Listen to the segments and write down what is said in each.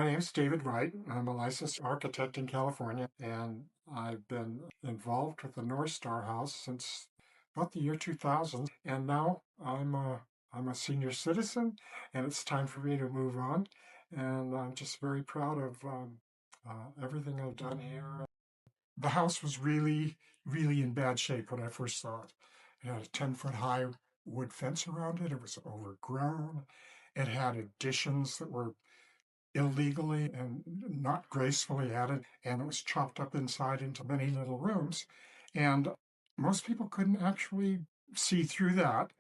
name's David Wright. I'm a licensed architect in California, and I've been involved with the North Star House since about the year 2000. And now I'm a senior citizen, and it's time for me to move on. And I'm just very proud of everything I've done here. The house was really in bad shape when I first saw it. It had a 10-foot high wood fence around it. It was overgrown. It had additions that were illegally and not gracefully added, and it was chopped up inside into many little rooms. And most people couldn't actually see through that.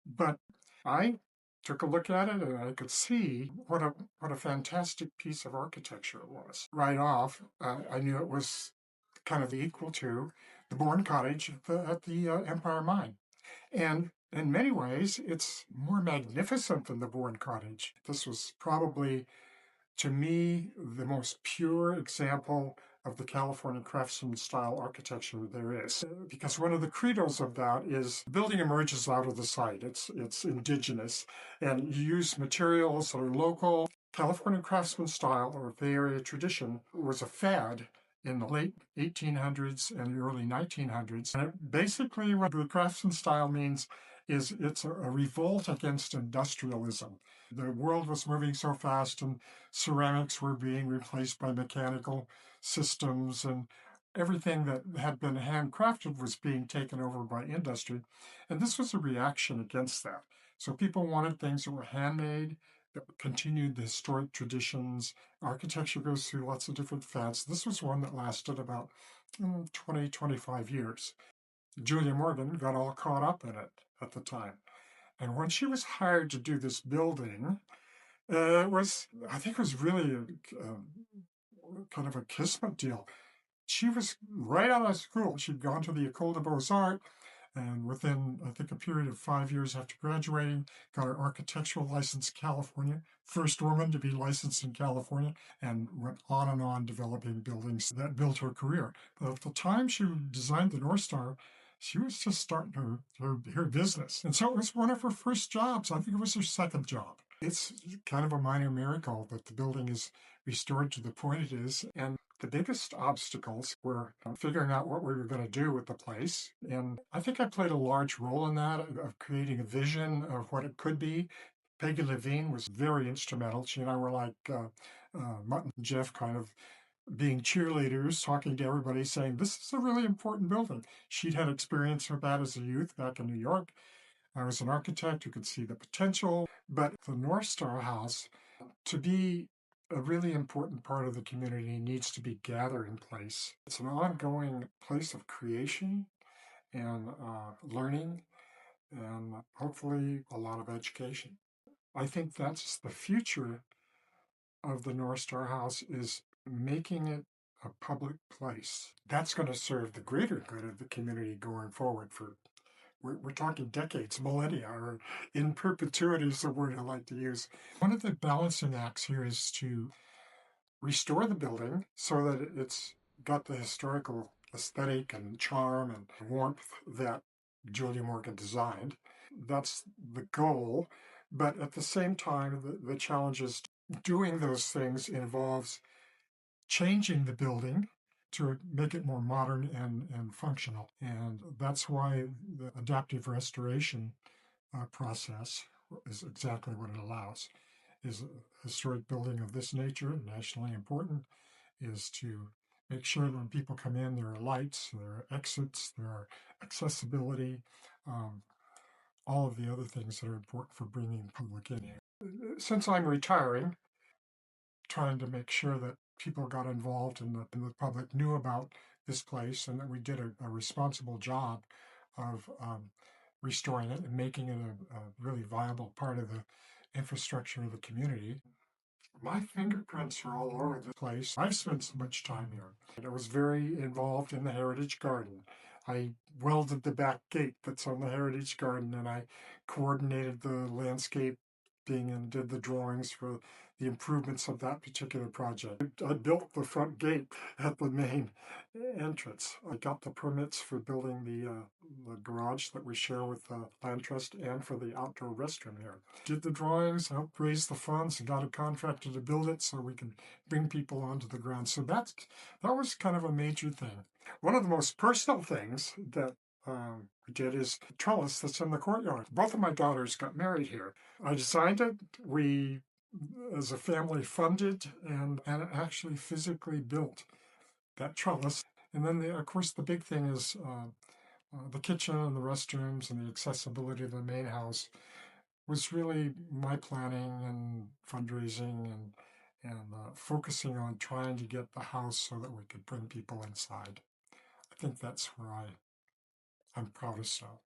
But I took a look at it and I could see what a fantastic piece of architecture it was. Right off, I knew it was kind of equal to the Bourne Cottage at the Empire Mine. And in many ways, it's more magnificent than the Bourne Cottage. This was probably, to me, the most pure example of the California craftsman style architecture there is. Because one of the credos of that is the building emerges out of the site. It's indigenous, and you use materials that are local. California craftsman style or Bay Area tradition was a fad in the late 1800s and the early 1900s. And basically what the craftsman style means is it's a revolt against industrialism. The world was moving so fast and ceramics were being replaced by mechanical systems, and everything that had been handcrafted was being taken over by industry. And this was a reaction against that. So people wanted things that were handmade, that continued the historic traditions. Architecture goes through lots of different fads. This was one that lasted about 20, 25 years. Julia Morgan got all caught up in it at the time. And when she was hired to do this building, I think it was really kind of a kismet deal. She was right out of school. She'd gone to the École des Beaux-Arts, and within, I think, a period of 5 years after graduating, got her architectural license in California, first woman to be licensed in California, and went on and on developing buildings that built her career. But at the time she designed the North Star, she was just starting her business. And so it was one of her first jobs. I think it was her second job. It's kind of a minor miracle that the building is restored to the point it is. And the biggest obstacles were figuring out what we were going to do with the place. And I think I played a large role in that, of creating a vision of what it could be. Peggy Levine was very instrumental. She and I were like Mutt and Jeff, kind of being cheerleaders, talking to everybody, saying, this is a really important building. She'd had experience with that as a youth back in New York. I was an architect who could see the potential. But the North Star House, to be a really important part of the community, needs to be gathering place. It's an ongoing place of creation and learning, and hopefully a lot of education. I think that's the future of the North Star House, is making it a public place. That's going to serve the greater good of the community going forward for, we're talking decades, millennia, or in perpetuity is the word I like to use. One of the balancing acts here is to restore the building so that it's got the historical aesthetic and charm and warmth that Julia Morgan designed. That's the goal. But at the same time, the challenge is doing those things involves changing the building to make it more modern and functional. And that's why the adaptive restoration process is exactly what it allows. Is a historic building of this nature, nationally important, is to make sure that when people come in, there are lights, there are exits, there are accessibility, all of the other things that are important for bringing the public in here. Since I'm retiring, trying to make sure that people got involved and the public knew about this place, and that we did a responsible job of restoring it and making it a really viable part of the infrastructure of the community. My fingerprints are all over the place. I've spent so much time here. And I was very involved in the Heritage Garden. I welded the back gate that's on the Heritage Garden, and I coordinated the landscaping and did the drawings for the improvements of that particular project. I built the front gate at the main entrance. I got the permits for building the garage that we share with the land trust and for the outdoor restroom here. Did the drawings, helped raise the funds, and got a contractor to build it so we can bring people onto the ground. So that was kind of a major thing. One of the most personal things that we did is the trellis that's in the courtyard. Both of my daughters got married here. I designed it. We, as a family, funded and actually physically built that trellis. And then, of course, the big thing is the kitchen and the restrooms and the accessibility of the main house was really my planning and fundraising and focusing on trying to get the house so that we could bring people inside. I think that's where I'm proudest of.